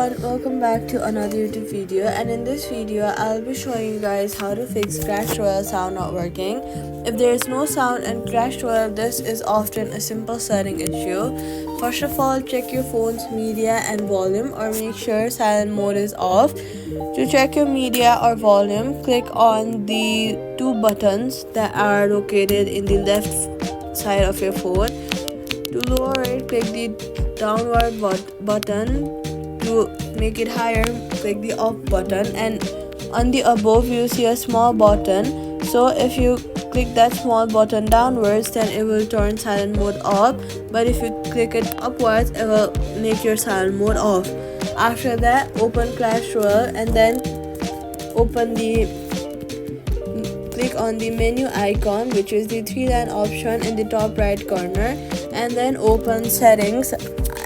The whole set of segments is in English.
everyone, welcome back to another YouTube video, and in this video I'll be showing you guys how to fix Clash Royale sound not working. If there is no sound in Clash Royale, this is often a simple setting issue. First of all, check your phone's media and volume, or make sure silent mode is off. To check your media or volume, click on the two buttons that are located in the left side of your phone. To lower it, click the downward button. To make it higher, click the up button, and on the above you'll see a small button. So if you click that small button downwards, then it will turn silent mode off, but if you click it upwards, it will make your silent mode off. After that, open Clash Royale and then click on the menu icon, which is the 3-line option in the top right corner, and then open settings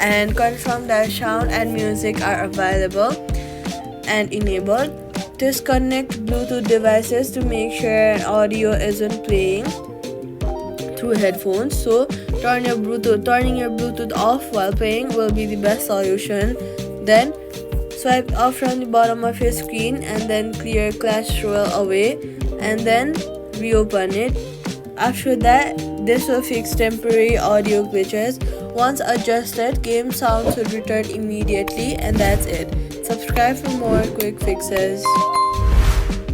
and confirm that sound and music are available and enabled. Disconnect Bluetooth devices to make sure audio isn't playing through headphones. So turning your Bluetooth off while playing will be the best solution. Then swipe off from the bottom of your screen and then clear Clash Royale away and then reopen it. After that, this will fix temporary audio glitches. Once adjusted, game sound should return immediately, and that's it. Subscribe for more quick fixes.